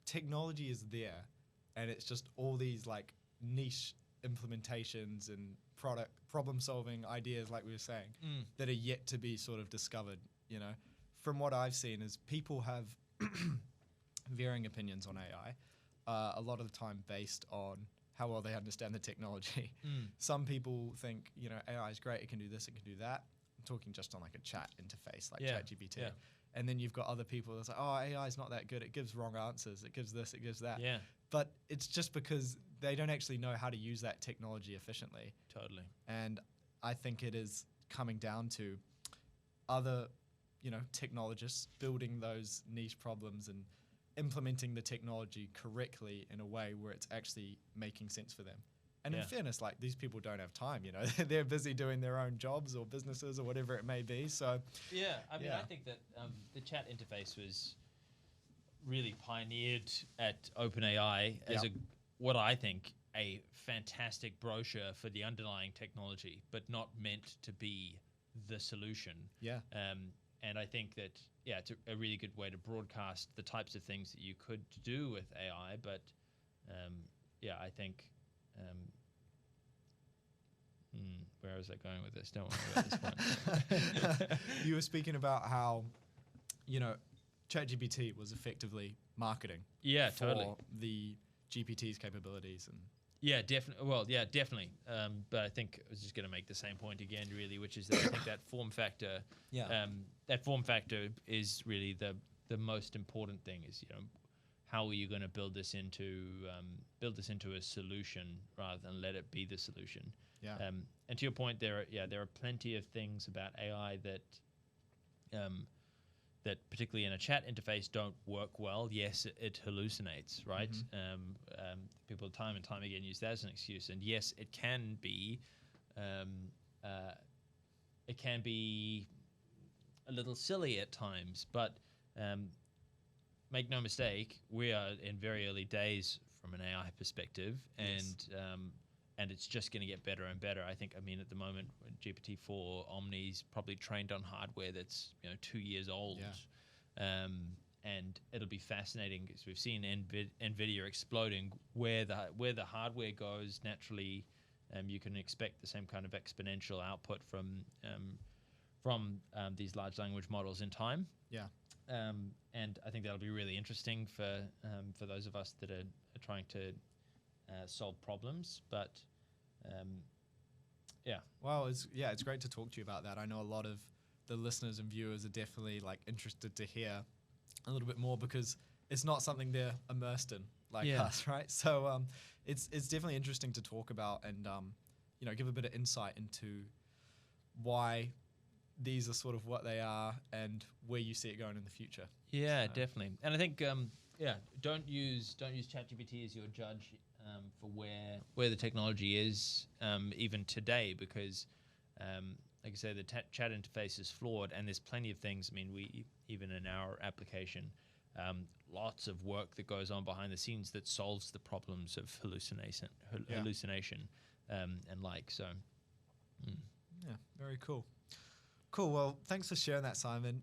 technology is there, and it's just all these like niche implementations and problem solving ideas, like we were saying, that are yet to be sort of discovered. From what I've seen is people have varying opinions on AI, a lot of the time based on how well they understand the technology. Some people think, AI is great, it can do this, it can do that. I'm talking just on like a chat interface, like ChatGPT. Yeah. And then you've got other people that's like, AI is not that good, it gives wrong answers, it gives this, it gives that. Yeah. But it's just because they don't actually know how to use that technology efficiently. Totally. And I think it is coming down to other, technologists building those niche problems and implementing the technology correctly in a way where it's actually making sense for them. And in fairness, like these people don't have time, they're busy doing their own jobs or businesses or whatever it may be. So I think that the chat interface was really pioneered at OpenAI as what I think a fantastic brochure for the underlying technology, but not meant to be the solution. Yeah. And I think that it's a really good way to broadcast the types of things that you could do with AI. But I think where was I going with this? Don't worry about this point. You were speaking about how ChatGPT was effectively marketing. Yeah, for totally. The GPT's capabilities and. Yeah, definitely. Well, yeah, definitely. But I think I was just going to make the same point again, really, which is that I think that form factor. That form factor is really the most important thing. Is how are you going to build this into a solution rather than let it be the solution. Yeah. And to your point, there are plenty of things about AI that particularly in a chat interface don't work well. Yes, it hallucinates, right? People time and time again use that as an excuse. And yes, it can be a little silly at times, but make no mistake, we are in very early days from an AI perspective, Yes. and it's just going to get better and better. I think, at the moment, GPT-4 Omni's probably trained on hardware that's 2 years old, and it'll be fascinating because we've seen Nvidia exploding where the hardware goes naturally. You can expect the same kind of exponential output from these large language models in time. Yeah. And I think that'll be really interesting for those of us that are trying to solve problems. But Well, it's great to talk to you about that. I know a lot of the listeners and viewers are definitely interested to hear a little bit more because it's not something they're immersed in like us, right? So it's definitely interesting to talk about and give a bit of insight into why these are sort of what they are and where you see it going in the future. Yeah, definitely. And I think don't use ChatGPT as your judge for where the technology is even today, because like I say, the chat interface is flawed, and there's plenty of things. We even in our application, lots of work that goes on behind the scenes that solves the problems of hallucination and like so. Yeah, very cool. Cool. Well, thanks for sharing that, Simon.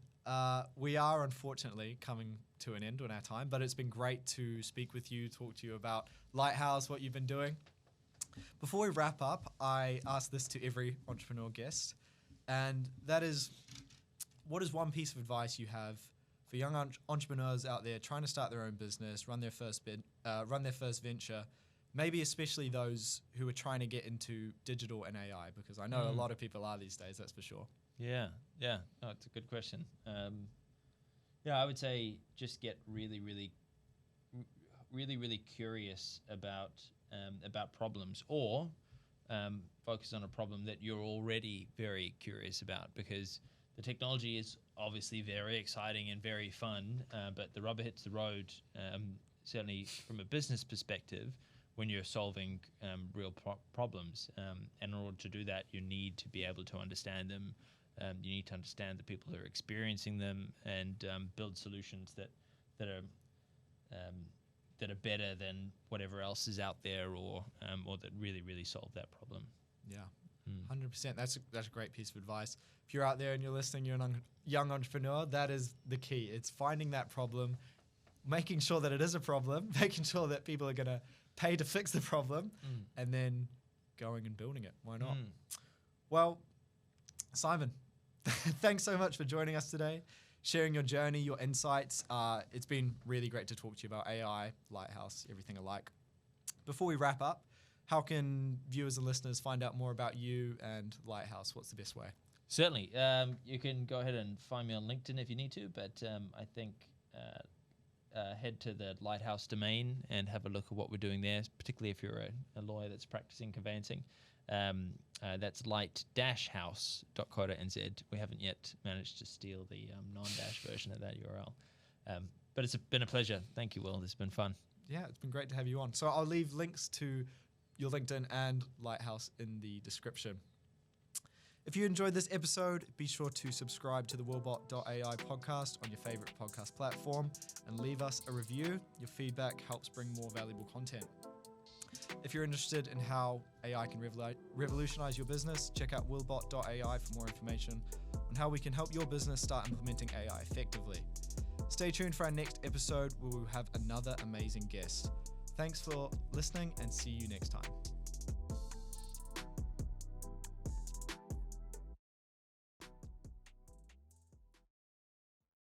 We are unfortunately coming to an end on our time, but it's been great to speak with you, talk to you about Lighthouse, what you've been doing. Before we wrap up, I ask this to every entrepreneur guest, and that is, what is one piece of advice you have for young entrepreneurs out there trying to start their own business, run their first venture, maybe especially those who are trying to get into digital and AI, because I know a lot of people are these days, that's for sure. Yeah. No, it's a good question. I would say just get really, really, really, really curious about problems, or focus on a problem that you're already very curious about, because the technology is obviously very exciting and very fun, but the rubber hits the road, certainly from a business perspective, when you're solving real problems. And in order to do that, you need to be able to understand them. You need to understand the people who are experiencing them, and build solutions that are better than whatever else is out there, or that really, really solve that problem. Yeah, 100%. That's a great piece of advice. If you're out there and you're listening, you're a young entrepreneur, that is the key. It's finding that problem, making sure that it is a problem, making sure that people are going to pay to fix the problem, and then going and building it. Why not? Well, Simon, thanks so much for joining us today, sharing your journey, your insights. It's been really great to talk to you about AI, Lighthouse, everything alike. Before we wrap up, how can viewers and listeners find out more about you and Lighthouse? What's the best way? Certainly. You can go ahead and find me on LinkedIn if you need to, but I think head to the Lighthouse domain and have a look at what we're doing there, particularly if you're a lawyer that's practicing conveyancing. That's light-house.co.nz. We haven't yet managed to steal the non-dash version of that URL. But it's been a pleasure. Thank you, Will. This has been fun. Yeah, it's been great to have you on. So I'll leave links to your LinkedIn and Lighthouse in the description. If you enjoyed this episode, be sure to subscribe to the willbot.ai podcast on your favorite podcast platform and leave us a review. Your feedback helps bring more valuable content. If you're interested in how AI can revolutionize your business, check out willbot.ai for more information on how we can help your business start implementing AI effectively. Stay tuned for our next episode where we'll have another amazing guest. Thanks for listening and see you next time.